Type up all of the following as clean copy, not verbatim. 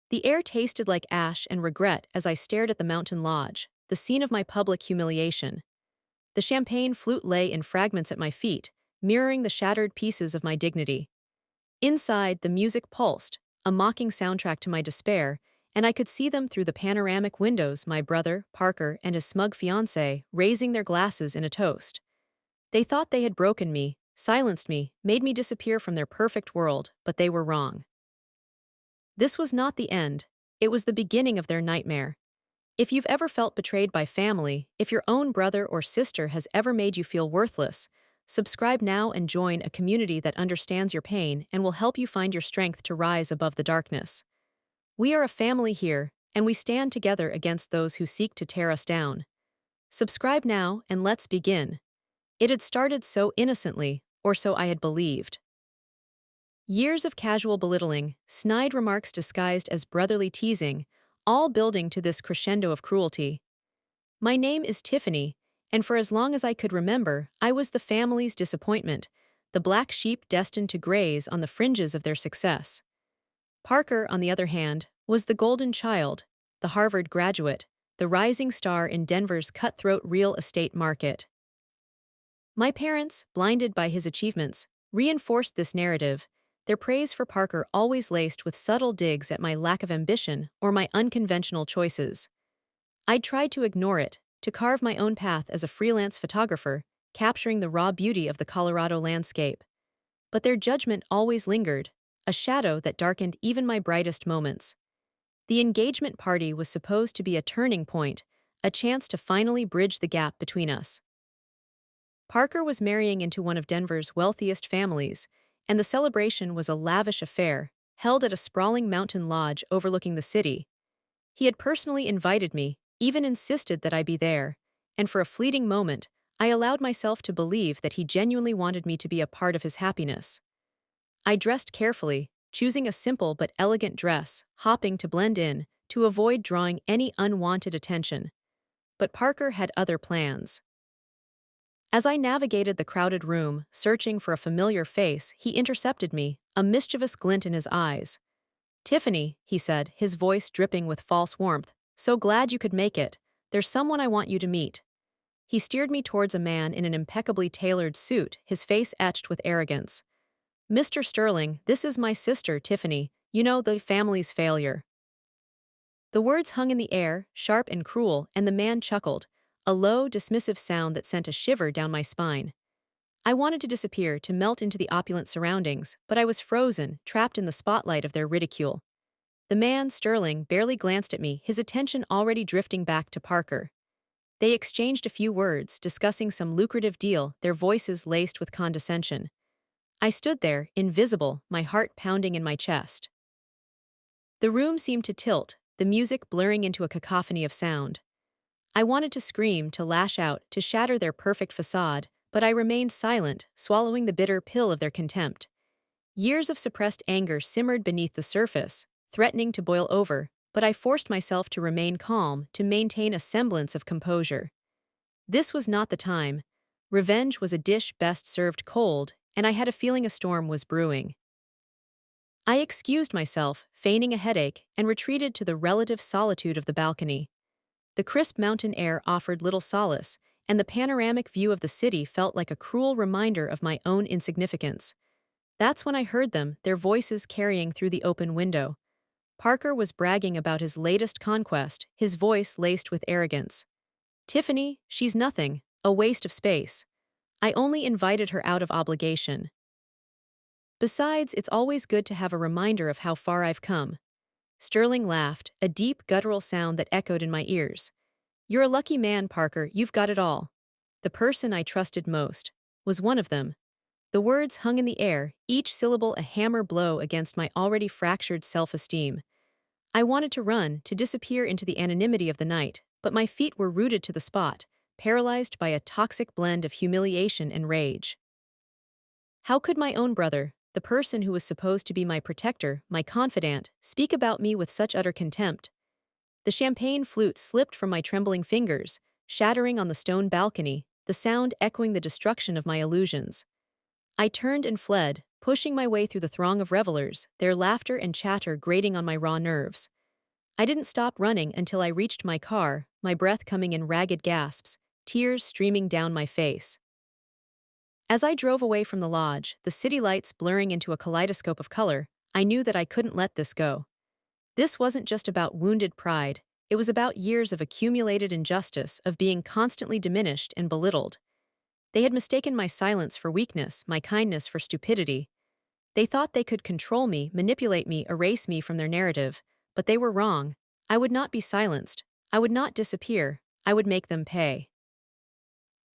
The air tasted like ash and regret as I stared at the mountain lodge, the scene of my public humiliation. The champagne flute lay in fragments at my feet, mirroring the shattered pieces of my dignity. Inside, the music pulsed, a mocking soundtrack to my despair, and I could see them through the panoramic windows, my brother, Parker, and his smug fiancée, raising their glasses in a toast. They thought they had broken me, silenced me, made me disappear from their perfect world, but they were wrong. This was not the end. It was the beginning of their nightmare. If you've ever felt betrayed by family, if your own brother or sister has ever made you feel worthless, subscribe now and join a community that understands your pain and will help you find your strength to rise above the darkness. We are a family here, and we stand together against those who seek to tear us down. Subscribe now and let's begin. It had started so innocently, or so I had believed. Years of casual belittling, snide remarks disguised as brotherly teasing, all building to this crescendo of cruelty. My name is Tiffany, and for as long as I could remember, I was the family's disappointment, the black sheep destined to graze on the fringes of their success. Parker, on the other hand, was the golden child, the Harvard graduate, the rising star in Denver's cutthroat real estate market. My parents, blinded by his achievements, reinforced this narrative, their praise for Parker always laced with subtle digs at my lack of ambition or my unconventional choices. I'd tried to ignore it, to carve my own path as a freelance photographer, capturing the raw beauty of the Colorado landscape. But their judgment always lingered, a shadow that darkened even my brightest moments. The engagement party was supposed to be a turning point, a chance to finally bridge the gap between us. Parker was marrying into one of Denver's wealthiest families, and the celebration was a lavish affair, held at a sprawling mountain lodge overlooking the city. He had personally invited me, even insisted that I be there, and for a fleeting moment, I allowed myself to believe that he genuinely wanted me to be a part of his happiness. I dressed carefully, choosing a simple but elegant dress, hopping to blend in, to avoid drawing any unwanted attention. But Parker had other plans. As I navigated the crowded room, searching for a familiar face, he intercepted me, a mischievous glint in his eyes. "Tiffany," he said, his voice dripping with false warmth, "so glad you could make it. There's someone I want you to meet." He steered me towards a man in an impeccably tailored suit, his face etched with arrogance. "Mr. Sterling, this is my sister, Tiffany, you know, the family's failure." The words hung in the air, sharp and cruel, and the man chuckled, a low, dismissive sound that sent a shiver down my spine. I wanted to disappear, to melt into the opulent surroundings, but I was frozen, trapped in the spotlight of their ridicule. The man, Sterling, barely glanced at me, his attention already drifting back to Parker. They exchanged a few words, discussing some lucrative deal, their voices laced with condescension. I stood there, invisible, my heart pounding in my chest. The room seemed to tilt, the music blurring into a cacophony of sound. I wanted to scream, to lash out, to shatter their perfect facade, but I remained silent, swallowing the bitter pill of their contempt. Years of suppressed anger simmered beneath the surface, threatening to boil over, but I forced myself to remain calm, to maintain a semblance of composure. This was not the time. Revenge was a dish best served cold, and I had a feeling a storm was brewing. I excused myself, feigning a headache, and retreated to the relative solitude of the balcony. The crisp mountain air offered little solace, and the panoramic view of the city felt like a cruel reminder of my own insignificance. That's when I heard them, their voices carrying through the open window. Parker was bragging about his latest conquest, his voice laced with arrogance. "Tiffany, she's nothing, a waste of space. I only invited her out of obligation. Besides, it's always good to have a reminder of how far I've come." Sterling laughed, a deep, guttural sound that echoed in my ears. "You're a lucky man, Parker, you've got it all." The person I trusted most was one of them. The words hung in the air, each syllable a hammer blow against my already fractured self-esteem. I wanted to run, to disappear into the anonymity of the night, but my feet were rooted to the spot, paralyzed by a toxic blend of humiliation and rage. How could my own brother, the person who was supposed to be my protector, my confidant, speak about me with such utter contempt? The champagne flute slipped from my trembling fingers, shattering on the stone balcony, the sound echoing the destruction of my illusions. I turned and fled, pushing my way through the throng of revelers, their laughter and chatter grating on my raw nerves. I didn't stop running until I reached my car, my breath coming in ragged gasps, tears streaming down my face. As I drove away from the lodge, the city lights blurring into a kaleidoscope of color, I knew that I couldn't let this go. This wasn't just about wounded pride, it was about years of accumulated injustice, of being constantly diminished and belittled. They had mistaken my silence for weakness, my kindness for stupidity. They thought they could control me, manipulate me, erase me from their narrative, but they were wrong. I would not be silenced. I would not disappear. I would make them pay.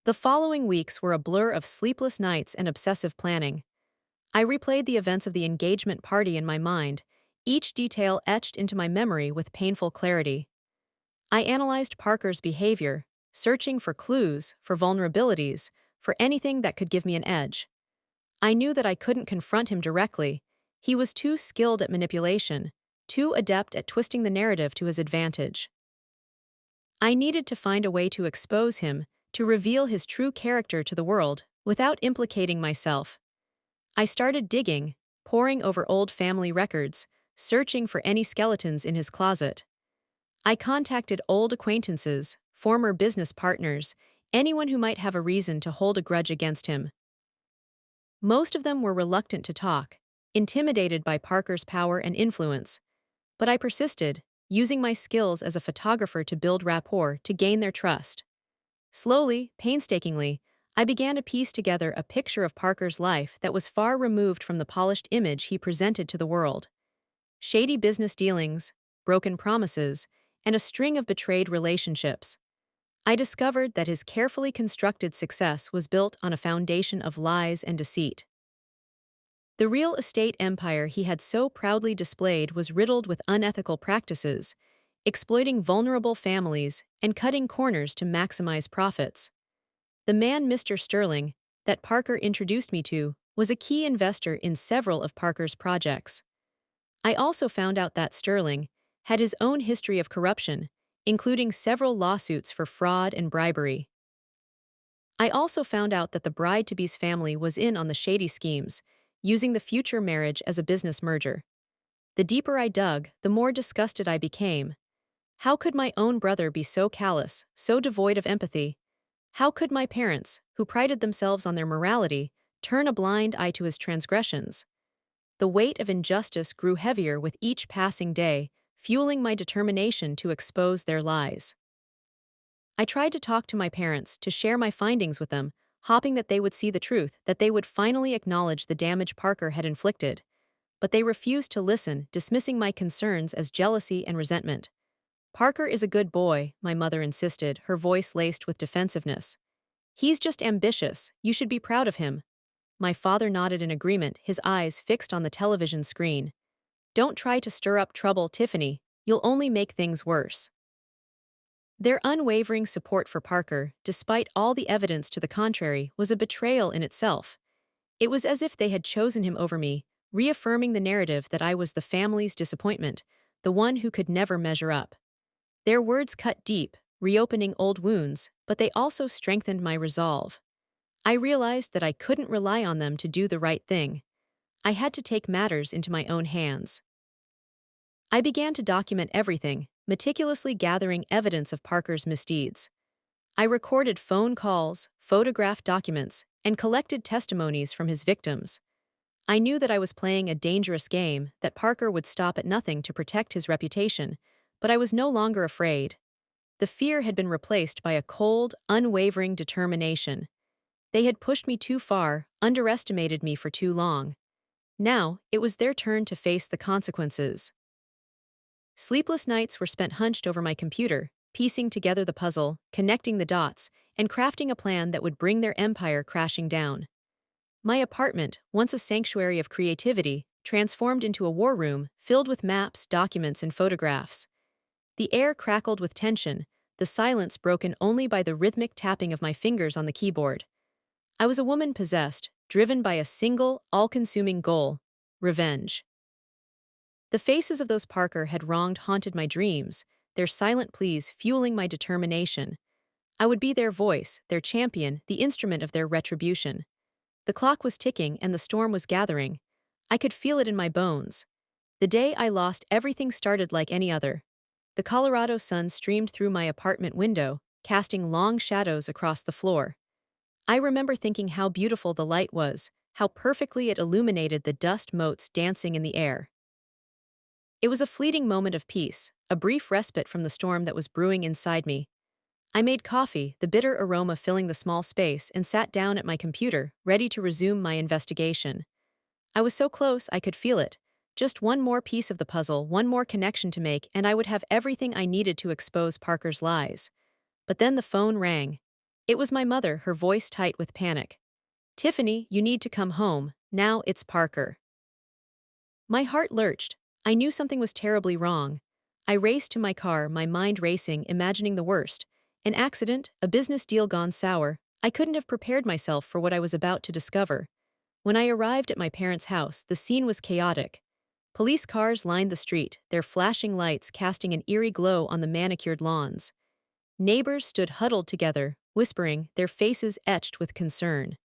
The following weeks were a blur of sleepless nights and obsessive planning. I replayed the events of the engagement party in my mind, each detail etched into my memory with painful clarity. I analyzed Parker's behavior, searching for clues, for vulnerabilities, for anything that could give me an edge. I knew that I couldn't confront him directly. He was too skilled at manipulation, too adept at twisting the narrative to his advantage. I needed to find a way to expose him, to reveal his true character to the world, without implicating myself. I started digging, poring over old family records, searching for any skeletons in his closet. I contacted old acquaintances, former business partners, anyone who might have a reason to hold a grudge against him. Most of them were reluctant to talk, intimidated by Parker's power and influence. But I persisted, using my skills as a photographer to build rapport to gain their trust. Slowly, painstakingly, I began to piece together a picture of Parker's life that was far removed from the polished image he presented to the world. Shady business dealings, broken promises, and a string of betrayed relationships. I discovered that his carefully constructed success was built on a foundation of lies and deceit. The real estate empire he had so proudly displayed was riddled with unethical practices, exploiting vulnerable families and cutting corners to maximize profits. The man Mr. Sterling, that Parker introduced me to, was a key investor in several of Parker's projects. I also found out that Sterling had his own history of corruption, including several lawsuits for fraud and bribery. I also found out that the bride-to-be's family was in on the shady schemes, using the future marriage as a business merger. The deeper I dug, the more disgusted I became. How could my own brother be so callous, so devoid of empathy? How could my parents, who prided themselves on their morality, turn a blind eye to his transgressions? The weight of injustice grew heavier with each passing day, fueling my determination to expose their lies. I tried to talk to my parents, to share my findings with them, hoping that they would see the truth, that they would finally acknowledge the damage Parker had inflicted. But they refused to listen, dismissing my concerns as jealousy and resentment. "Parker is a good boy," my mother insisted, her voice laced with defensiveness. "He's just ambitious, you should be proud of him." My father nodded in agreement, his eyes fixed on the television screen. "Don't try to stir up trouble, Tiffany, you'll only make things worse." Their unwavering support for Parker, despite all the evidence to the contrary, was a betrayal in itself. It was as if they had chosen him over me, reaffirming the narrative that I was the family's disappointment, the one who could never measure up. Their words cut deep, reopening old wounds, but they also strengthened my resolve. I realized that I couldn't rely on them to do the right thing. I had to take matters into my own hands. I began to document everything, meticulously gathering evidence of Parker's misdeeds. I recorded phone calls, photographed documents, and collected testimonies from his victims. I knew that I was playing a dangerous game, that Parker would stop at nothing to protect his reputation, but I was no longer afraid. The fear had been replaced by a cold, unwavering determination. They had pushed me too far, underestimated me for too long. Now, it was their turn to face the consequences. Sleepless nights were spent hunched over my computer, piecing together the puzzle, connecting the dots, and crafting a plan that would bring their empire crashing down. My apartment, once a sanctuary of creativity, transformed into a war room filled with maps, documents, and photographs. The air crackled with tension, the silence broken only by the rhythmic tapping of my fingers on the keyboard. I was a woman possessed, driven by a single, all-consuming goal: revenge. The faces of those Parker had wronged haunted my dreams, their silent pleas fueling my determination. I would be their voice, their champion, the instrument of their retribution. The clock was ticking and the storm was gathering. I could feel it in my bones. The day I lost everything started like any other. The Colorado sun streamed through my apartment window, casting long shadows across the floor. I remember thinking how beautiful the light was, how perfectly it illuminated the dust motes dancing in the air. It was a fleeting moment of peace, a brief respite from the storm that was brewing inside me. I made coffee, the bitter aroma filling the small space, and sat down at my computer, ready to resume my investigation. I was so close I could feel it. Just one more piece of the puzzle, one more connection to make, and I would have everything I needed to expose Parker's lies. But then the phone rang. It was my mother, her voice tight with panic. "Tiffany, you need to come home. Now it's Parker." My heart lurched. I knew something was terribly wrong. I raced to my car, my mind racing, imagining the worst. An accident, a business deal gone sour. I couldn't have prepared myself for what I was about to discover. When I arrived at my parents' house, the scene was chaotic. Police cars lined the street, their flashing lights casting an eerie glow on the manicured lawns. Neighbors stood huddled together, whispering, their faces etched with concern.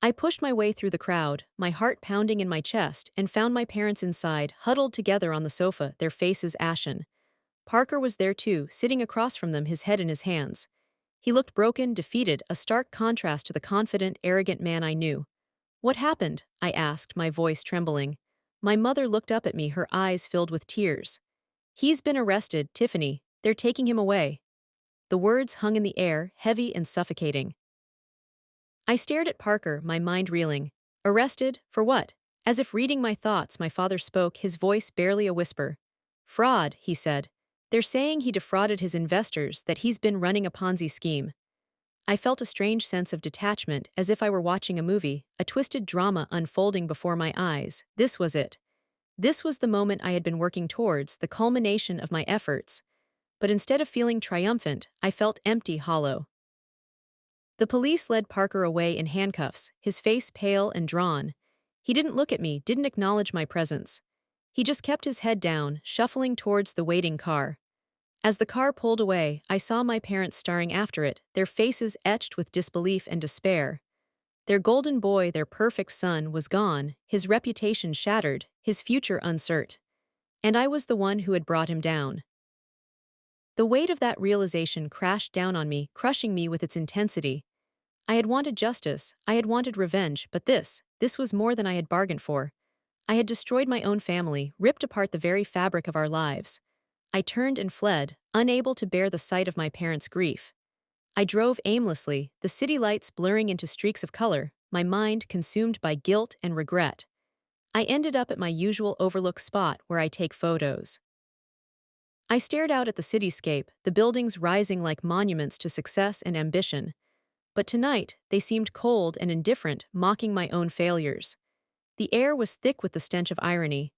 I pushed my way through the crowd, my heart pounding in my chest, and found my parents inside, huddled together on the sofa, their faces ashen. Parker was there too, sitting across from them, his head in his hands. He looked broken, defeated, a stark contrast to the confident, arrogant man I knew. "What happened?" I asked, my voice trembling. My mother looked up at me, her eyes filled with tears. "He's been arrested, Tiffany. They're taking him away." The words hung in the air, heavy and suffocating. I stared at Parker, my mind reeling. "Arrested? For what?" As if reading my thoughts, my father spoke, his voice barely a whisper. "Fraud," he said. "They're saying he defrauded his investors, that he's been running a Ponzi scheme." I felt a strange sense of detachment, as if I were watching a movie, a twisted drama unfolding before my eyes. This was it. This was the moment I had been working towards, the culmination of my efforts. But instead of feeling triumphant, I felt empty, hollow. The police led Parker away in handcuffs, his face pale and drawn. He didn't look at me, didn't acknowledge my presence. He just kept his head down, shuffling towards the waiting car. As the car pulled away, I saw my parents staring after it, their faces etched with disbelief and despair. Their golden boy, their perfect son, was gone, his reputation shattered, his future uncertain. And I was the one who had brought him down. The weight of that realization crashed down on me, crushing me with its intensity. I had wanted justice, I had wanted revenge, but this was more than I had bargained for. I had destroyed my own family, ripped apart the very fabric of our lives. I turned and fled, unable to bear the sight of my parents' grief. I drove aimlessly, the city lights blurring into streaks of color, my mind consumed by guilt and regret. I ended up at my usual overlook spot where I take photos. I stared out at the cityscape, the buildings rising like monuments to success and ambition. But tonight, they seemed cold and indifferent, mocking my own failures. The air was thick with the stench of irony.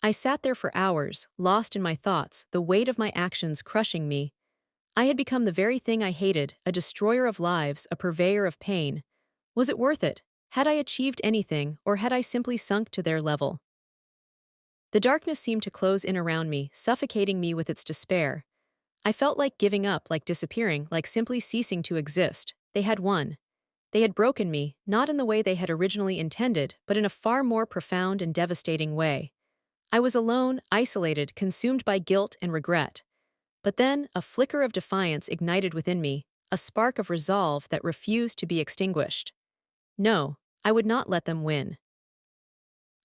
I sat there for hours, lost in my thoughts, the weight of my actions crushing me. I had become the very thing I hated, a destroyer of lives, a purveyor of pain. Was it worth it? Had I achieved anything, or had I simply sunk to their level? The darkness seemed to close in around me, suffocating me with its despair. I felt like giving up, like disappearing, like simply ceasing to exist. They had won. They had broken me, not in the way they had originally intended, but in a far more profound and devastating way. I was alone, isolated, consumed by guilt and regret. But then, a flicker of defiance ignited within me, a spark of resolve that refused to be extinguished. No, I would not let them win.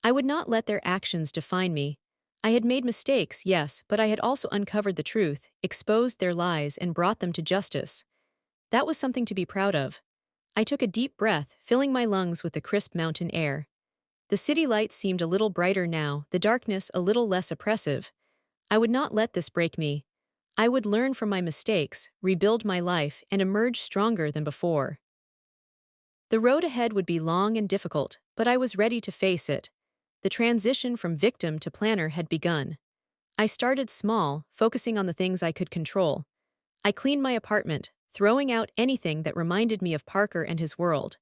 I would not let their actions define me. I had made mistakes, yes, but I had also uncovered the truth, exposed their lies, and brought them to justice. That was something to be proud of. I took a deep breath, filling my lungs with the crisp mountain air. The city lights seemed a little brighter now, the darkness a little less oppressive. I would not let this break me. I would learn from my mistakes, rebuild my life, and emerge stronger than before. The road ahead would be long and difficult, but I was ready to face it. The transition from victim to planner had begun. I started small, focusing on the things I could control. I cleaned my apartment, throwing out anything that reminded me of Parker and his world.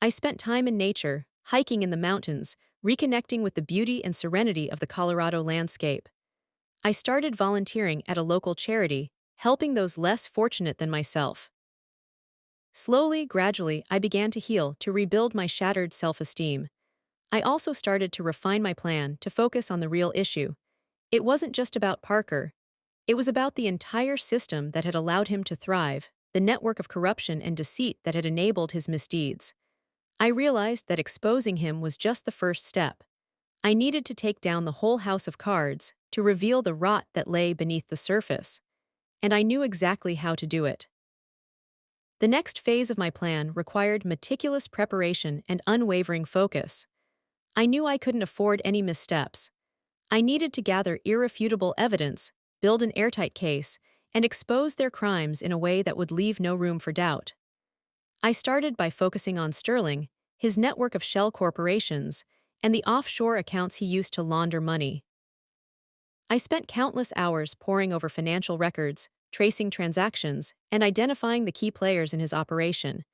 I spent time in nature, hiking in the mountains, reconnecting with the beauty and serenity of the Colorado landscape. I started volunteering at a local charity, helping those less fortunate than myself. Slowly, gradually, I began to heal, to rebuild my shattered self-esteem. I also started to refine my plan, to focus on the real issue. It wasn't just about Parker. It was about the entire system that had allowed him to thrive, the network of corruption and deceit that had enabled his misdeeds. I realized that exposing him was just the first step. I needed to take down the whole house of cards to reveal the rot that lay beneath the surface, and I knew exactly how to do it. The next phase of my plan required meticulous preparation and unwavering focus. I knew I couldn't afford any missteps. I needed to gather irrefutable evidence, build an airtight case, and expose their crimes in a way that would leave no room for doubt. I started by focusing on Sterling, his network of shell corporations, and the offshore accounts he used to launder money. I spent countless hours poring over financial records, tracing transactions, and identifying the key players in his operation.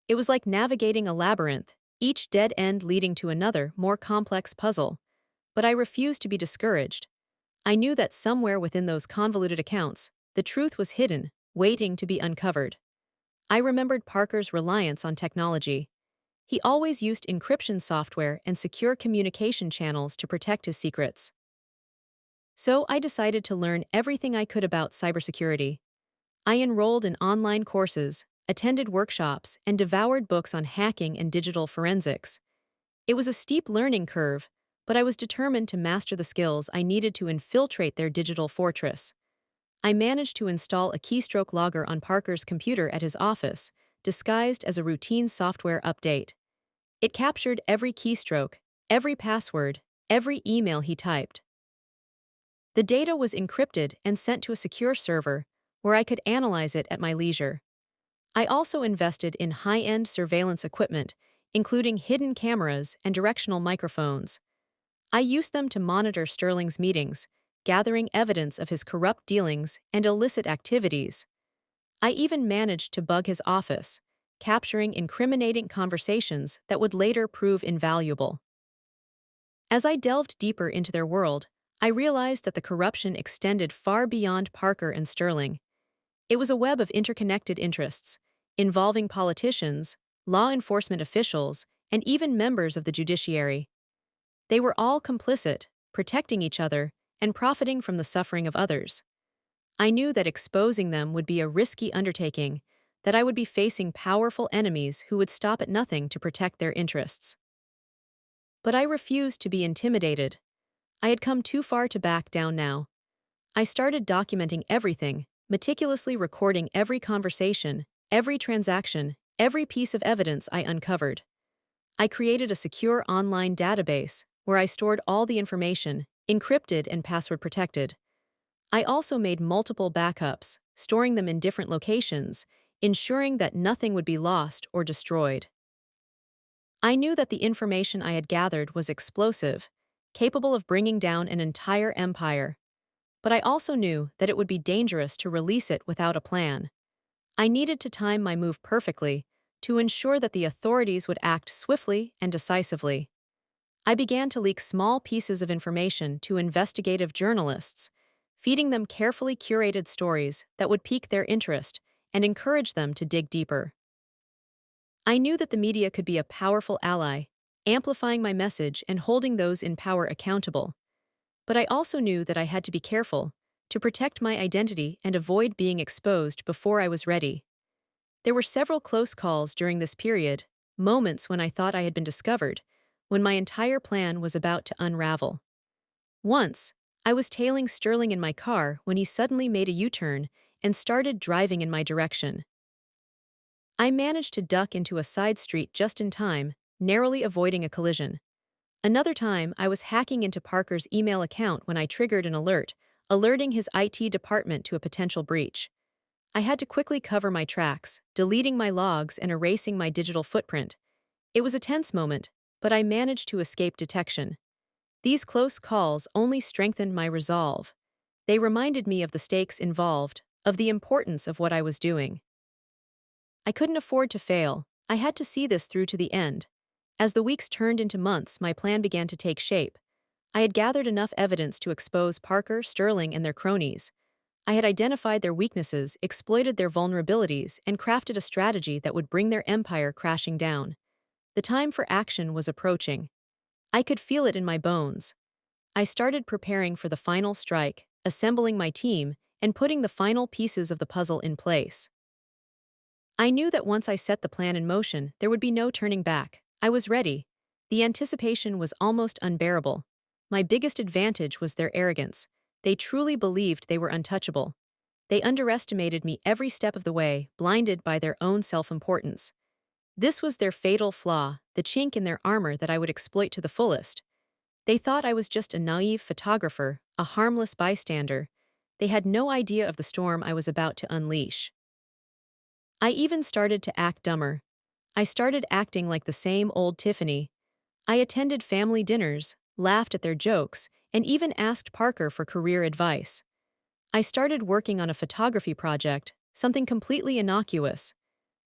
It was like navigating a labyrinth, each dead end leading to another, more complex puzzle. But I refused to be discouraged. I knew that somewhere within those convoluted accounts, the truth was hidden, waiting to be uncovered. I remembered Parker's reliance on technology. He always used encryption software and secure communication channels to protect his secrets. So I decided to learn everything I could about cybersecurity. I enrolled in online courses, attended workshops, and devoured books on hacking and digital forensics. It was a steep learning curve, but I was determined to master the skills I needed to infiltrate their digital fortress. I managed to install a keystroke logger on Parker's computer at his office, disguised as a routine software update. It captured every keystroke, every password, every email he typed. The data was encrypted and sent to a secure server, where I could analyze it at my leisure. I also invested in high-end surveillance equipment, including hidden cameras and directional microphones. I used them to monitor Sterling's meetings, gathering evidence of his corrupt dealings and illicit activities. I even managed to bug his office, capturing incriminating conversations that would later prove invaluable. As I delved deeper into their world, I realized that the corruption extended far beyond Parker and Sterling. It was a web of interconnected interests, involving politicians, law enforcement officials, and even members of the judiciary. They were all complicit, protecting each other, and profiting from the suffering of others. I knew that exposing them would be a risky undertaking, that I would be facing powerful enemies who would stop at nothing to protect their interests. But I refused to be intimidated. I had come too far to back down now. I started documenting everything, meticulously recording every conversation, every transaction, every piece of evidence I uncovered. I created a secure online database where I stored all the information, encrypted and password protected. I also made multiple backups, storing them in different locations, ensuring that nothing would be lost or destroyed. I knew that the information I had gathered was explosive, capable of bringing down an entire empire. But I also knew that it would be dangerous to release it without a plan. I needed to time my move perfectly to ensure that the authorities would act swiftly and decisively. I began to leak small pieces of information to investigative journalists, feeding them carefully curated stories that would pique their interest and encourage them to dig deeper. I knew that the media could be a powerful ally, amplifying my message and holding those in power accountable. But I also knew that I had to be careful, to protect my identity and avoid being exposed before I was ready. There were several close calls during this period, moments when I thought I had been discovered, when my entire plan was about to unravel. Once, I was tailing Sterling in my car when he suddenly made a U-turn and started driving in my direction. I managed to duck into a side street just in time, narrowly avoiding a collision. Another time, I was hacking into Parker's email account when I triggered an alert, alerting his IT department to a potential breach. I had to quickly cover my tracks, deleting my logs and erasing my digital footprint. It was a tense moment, but I managed to escape detection. These close calls only strengthened my resolve. They reminded me of the stakes involved, of the importance of what I was doing. I couldn't afford to fail. I had to see this through to the end. As the weeks turned into months, my plan began to take shape. I had gathered enough evidence to expose Parker, Sterling, and their cronies. I had identified their weaknesses, exploited their vulnerabilities, and crafted a strategy that would bring their empire crashing down. The time for action was approaching. I could feel it in my bones. I started preparing for the final strike, assembling my team, and putting the final pieces of the puzzle in place. I knew that once I set the plan in motion, there would be no turning back. I was ready. The anticipation was almost unbearable. My biggest advantage was their arrogance. They truly believed they were untouchable. They underestimated me every step of the way, blinded by their own self-importance. This was their fatal flaw, the chink in their armor that I would exploit to the fullest. They thought I was just a naive photographer, a harmless bystander. They had no idea of the storm I was about to unleash. I even started to act dumber. I started acting like the same old Tiffany. I attended family dinners, laughed at their jokes, and even asked Parker for career advice. I started working on a photography project, something completely innocuous,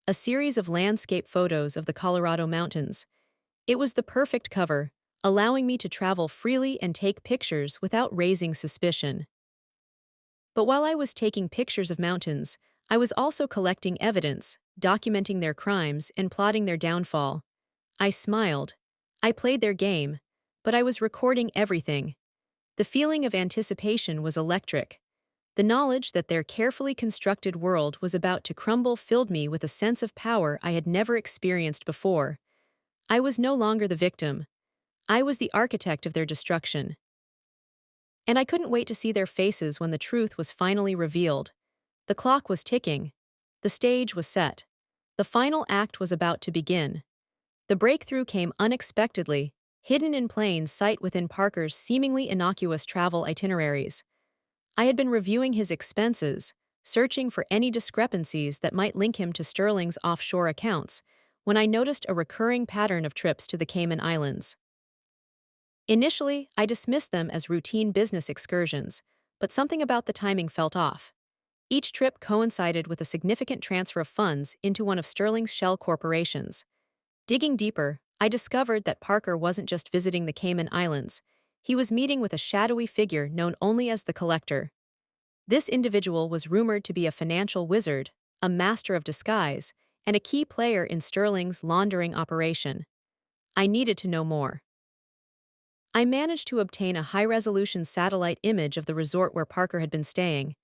a series of landscape photos of the Colorado mountains. It was the perfect cover, allowing me to travel freely and take pictures without raising suspicion. But while I was taking pictures of mountains, I was also collecting evidence, documenting their crimes, and plotting their downfall. I smiled. I played their game, but I was recording everything. The feeling of anticipation was electric. The knowledge that their carefully constructed world was about to crumble filled me with a sense of power I had never experienced before. I was no longer the victim. I was the architect of their destruction. And I couldn't wait to see their faces when the truth was finally revealed. The clock was ticking. The stage was set. The final act was about to begin. The breakthrough came unexpectedly, hidden in plain sight within Parker's seemingly innocuous travel itineraries. I had been reviewing his expenses, searching for any discrepancies that might link him to Sterling's offshore accounts, when I noticed a recurring pattern of trips to the Cayman Islands. Initially, I dismissed them as routine business excursions, but something about the timing felt off. Each trip coincided with a significant transfer of funds into one of Sterling's shell corporations. Digging deeper, I discovered that Parker wasn't just visiting the Cayman Islands. He was meeting with a shadowy figure known only as the Collector. This individual was rumored to be a financial wizard, a master of disguise, and a key player in Sterling's laundering operation. I needed to know more. I managed to obtain a high-resolution satellite image of the resort where Parker had been staying.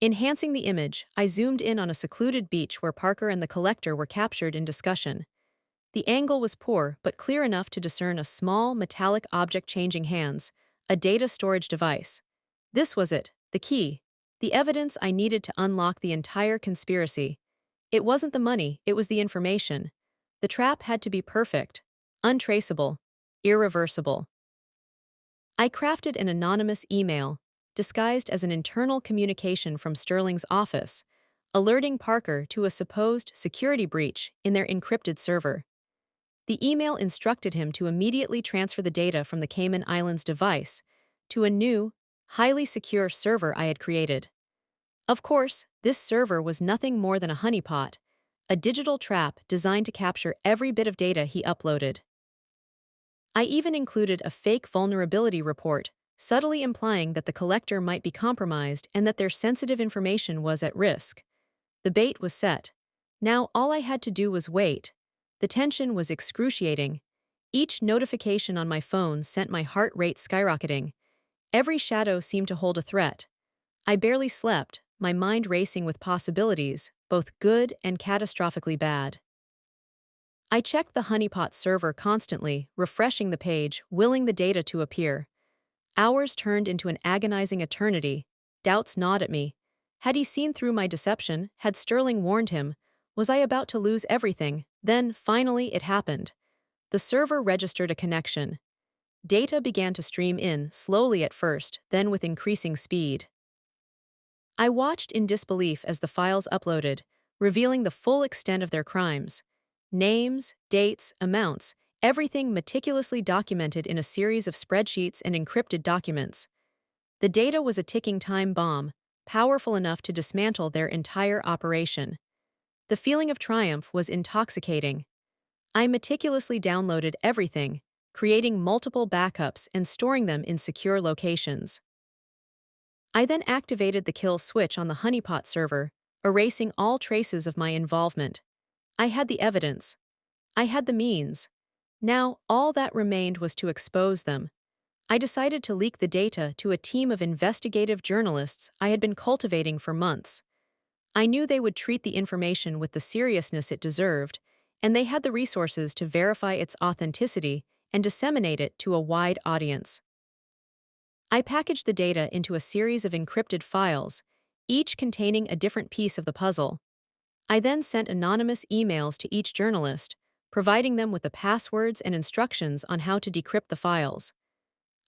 Enhancing the image, I zoomed in on a secluded beach where Parker and the Collector were captured in discussion. The angle was poor, but clear enough to discern a small, metallic object changing hands, a data storage device. This was it, the key, the evidence I needed to unlock the entire conspiracy. It wasn't the money, it was the information. The trap had to be perfect, untraceable, irreversible. I crafted an anonymous email, disguised as an internal communication from Sterling's office, alerting Parker to a supposed security breach in their encrypted server. The email instructed him to immediately transfer the data from the Cayman Islands device to a new, highly secure server I had created. Of course, this server was nothing more than a honeypot, a digital trap designed to capture every bit of data he uploaded. I even included a fake vulnerability report, subtly implying that the Collector might be compromised and that their sensitive information was at risk. The bait was set. Now all I had to do was wait. The tension was excruciating. Each notification on my phone sent my heart rate skyrocketing. Every shadow seemed to hold a threat. I barely slept, my mind racing with possibilities, both good and catastrophically bad. I checked the honeypot server constantly, refreshing the page, willing the data to appear. Hours turned into an agonizing eternity. Doubts gnawed at me. Had he seen through my deception? Had Sterling warned him? Was I about to lose everything? Then, finally, it happened. The server registered a connection. Data began to stream in, slowly at first, then with increasing speed. I watched in disbelief as the files uploaded, revealing the full extent of their crimes. Names, dates, amounts, everything meticulously documented in a series of spreadsheets and encrypted documents. The data was a ticking time bomb, powerful enough to dismantle their entire operation. The feeling of triumph was intoxicating. I meticulously downloaded everything, creating multiple backups and storing them in secure locations. I then activated the kill switch on the honeypot server, erasing all traces of my involvement. I had the evidence. I had the means. Now, all that remained was to expose them. I decided to leak the data to a team of investigative journalists I had been cultivating for months. I knew they would treat the information with the seriousness it deserved, and they had the resources to verify its authenticity and disseminate it to a wide audience. I packaged the data into a series of encrypted files, each containing a different piece of the puzzle. I then sent anonymous emails to each journalist, providing them with the passwords and instructions on how to decrypt the files.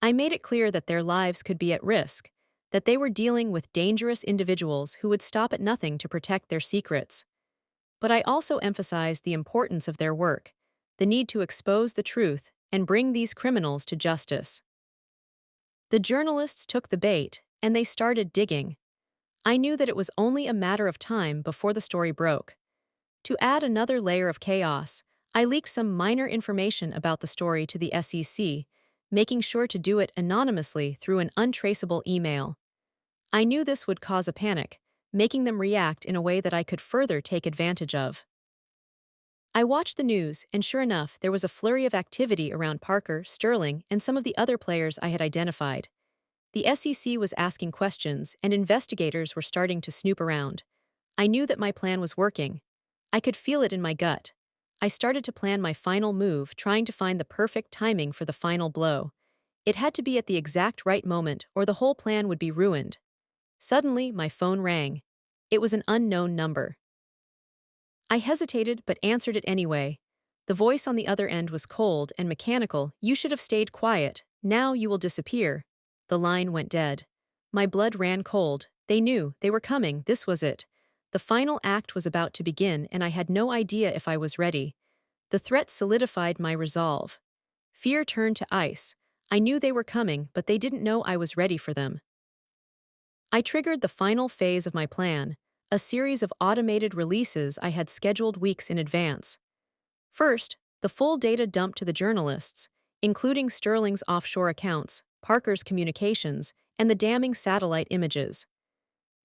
I made it clear that their lives could be at risk, that they were dealing with dangerous individuals who would stop at nothing to protect their secrets. But I also emphasized the importance of their work, the need to expose the truth and bring these criminals to justice. The journalists took the bait, and they started digging. I knew that it was only a matter of time before the story broke. To add another layer of chaos, I leaked some minor information about the story to the SEC, making sure to do it anonymously through an untraceable email. I knew this would cause a panic, making them react in a way that I could further take advantage of. I watched the news, and sure enough, there was a flurry of activity around Parker, Sterling, and some of the other players I had identified. The SEC was asking questions, and investigators were starting to snoop around. I knew that my plan was working. I could feel it in my gut. I started to plan my final move, trying to find the perfect timing for the final blow. It had to be at the exact right moment, or the whole plan would be ruined. Suddenly, my phone rang. It was an unknown number. I hesitated but answered it anyway. The voice on the other end was cold and mechanical. "You should have stayed quiet. Now you will disappear." The line went dead. My blood ran cold. They knew. They were coming. This was it. The final act was about to begin, and I had no idea if I was ready. The threat solidified my resolve. Fear turned to ice. I knew they were coming, but they didn't know I was ready for them. I triggered the final phase of my plan, a series of automated releases I had scheduled weeks in advance. First, the full data dump to the journalists, including Sterling's offshore accounts, Parker's communications, and the damning satellite images.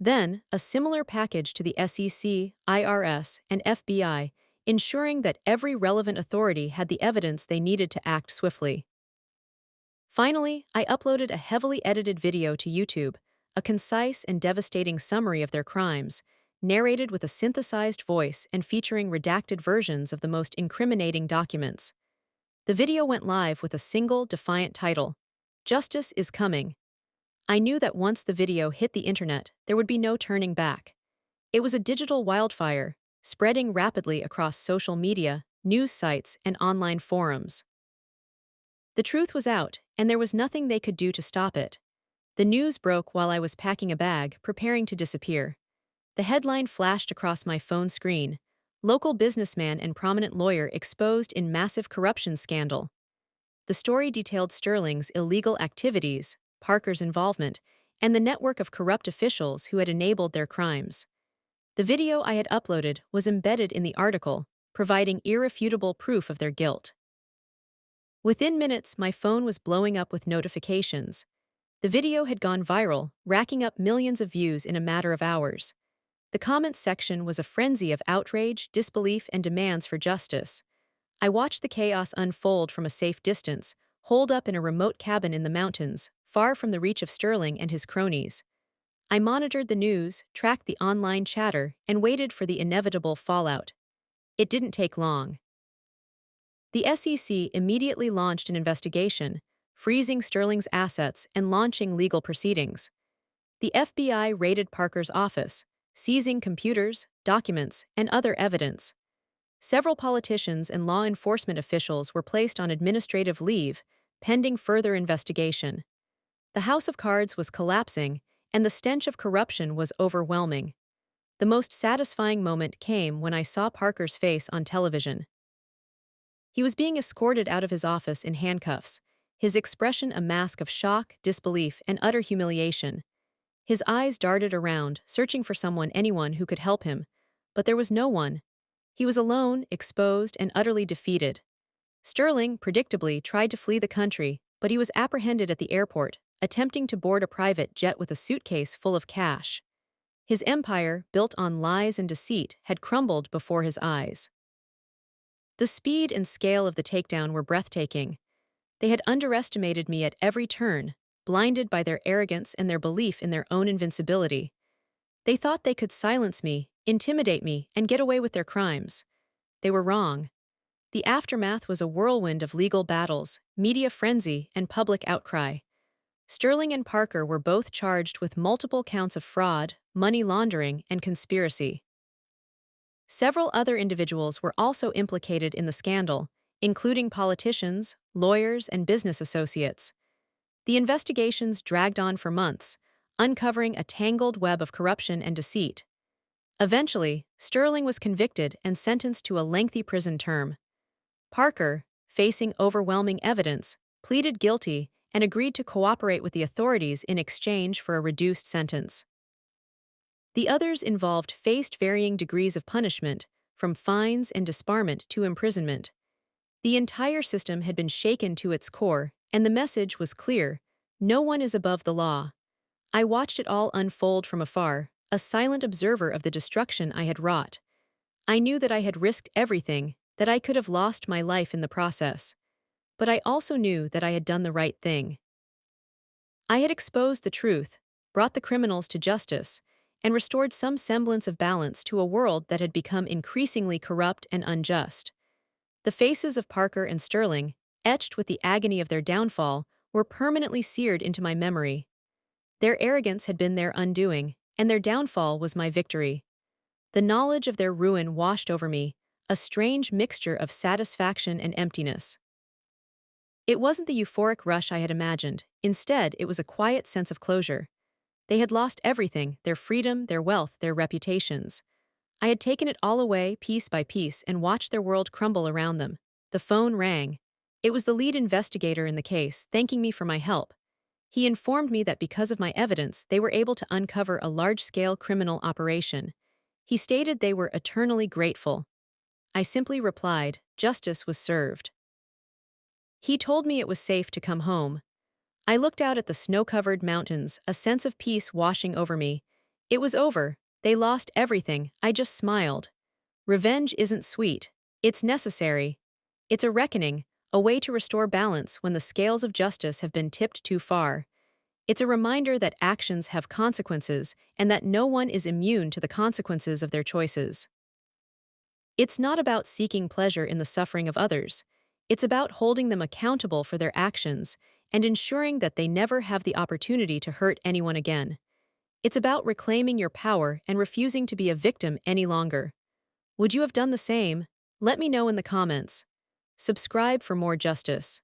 Then, a similar package to the SEC, IRS, and FBI, ensuring that every relevant authority had the evidence they needed to act swiftly. Finally, I uploaded a heavily edited video to YouTube, a concise and devastating summary of their crimes, narrated with a synthesized voice and featuring redacted versions of the most incriminating documents. The video went live with a single, defiant title: "Justice is Coming." I knew that once the video hit the internet, there would be no turning back. It was a digital wildfire, spreading rapidly across social media, news sites, and online forums. The truth was out, and there was nothing they could do to stop it. The news broke while I was packing a bag, preparing to disappear. The headline flashed across my phone screen: "Local businessman and prominent lawyer exposed in massive corruption scandal." The story detailed Sterling's illegal activities, Parker's involvement, and the network of corrupt officials who had enabled their crimes. The video I had uploaded was embedded in the article, providing irrefutable proof of their guilt. Within minutes, my phone was blowing up with notifications. The video had gone viral, racking up millions of views in a matter of hours. The comments section was a frenzy of outrage, disbelief, and demands for justice. I watched the chaos unfold from a safe distance, holed up in a remote cabin in the mountains, far from the reach of Sterling and his cronies. I monitored the news, tracked the online chatter, and waited for the inevitable fallout. It didn't take long. The SEC immediately launched an investigation, freezing Sterling's assets and launching legal proceedings. The FBI raided Parker's office, seizing computers, documents, and other evidence. Several politicians and law enforcement officials were placed on administrative leave, pending further investigation. The House of Cards was collapsing, and the stench of corruption was overwhelming. The most satisfying moment came when I saw Parker's face on television. He was being escorted out of his office in handcuffs, his expression a mask of shock, disbelief, and utter humiliation. His eyes darted around, searching for anyone who could help him, but there was no one. He was alone, exposed, and utterly defeated. Sterling, predictably, tried to flee the country, but he was apprehended at the airport, attempting to board a private jet with a suitcase full of cash. His empire, built on lies and deceit, had crumbled before his eyes. The speed and scale of the takedown were breathtaking. They had underestimated me at every turn, blinded by their arrogance and their belief in their own invincibility. They thought they could silence me, intimidate me, and get away with their crimes. They were wrong. The aftermath was a whirlwind of legal battles, media frenzy, and public outcry. Sterling and Parker were both charged with multiple counts of fraud, money laundering, and conspiracy. Several other individuals were also implicated in the scandal, including politicians, lawyers, and business associates. The investigations dragged on for months, uncovering a tangled web of corruption and deceit. Eventually, Sterling was convicted and sentenced to a lengthy prison term. Parker, facing overwhelming evidence, pleaded guilty and agreed to cooperate with the authorities in exchange for a reduced sentence. The others involved faced varying degrees of punishment, from fines and disbarment to imprisonment. The entire system had been shaken to its core, and the message was clear: no one is above the law. I watched it all unfold from afar, a silent observer of the destruction I had wrought. I knew that I had risked everything, that I could have lost my life in the process. But I also knew that I had done the right thing. I had exposed the truth, brought the criminals to justice, and restored some semblance of balance to a world that had become increasingly corrupt and unjust. The faces of Parker and Sterling, etched with the agony of their downfall, were permanently seared into my memory. Their arrogance had been their undoing, and their downfall was my victory. The knowledge of their ruin washed over me, a strange mixture of satisfaction and emptiness. It wasn't the euphoric rush I had imagined. Instead, it was a quiet sense of closure. They had lost everything: their freedom, their wealth, their reputations. I had taken it all away, piece by piece, and watched their world crumble around them. The phone rang. It was the lead investigator in the case, thanking me for my help. He informed me that because of my evidence, they were able to uncover a large-scale criminal operation. He stated they were eternally grateful. I simply replied, justice was served. He told me it was safe to come home. I looked out at the snow-covered mountains, a sense of peace washing over me. It was over. They lost everything. I just smiled. Revenge isn't sweet. It's necessary. It's a reckoning, a way to restore balance when the scales of justice have been tipped too far. It's a reminder that actions have consequences and that no one is immune to the consequences of their choices. It's not about seeking pleasure in the suffering of others. It's about holding them accountable for their actions and ensuring that they never have the opportunity to hurt anyone again. It's about reclaiming your power and refusing to be a victim any longer. Would you have done the same? Let me know in the comments. Subscribe for more justice.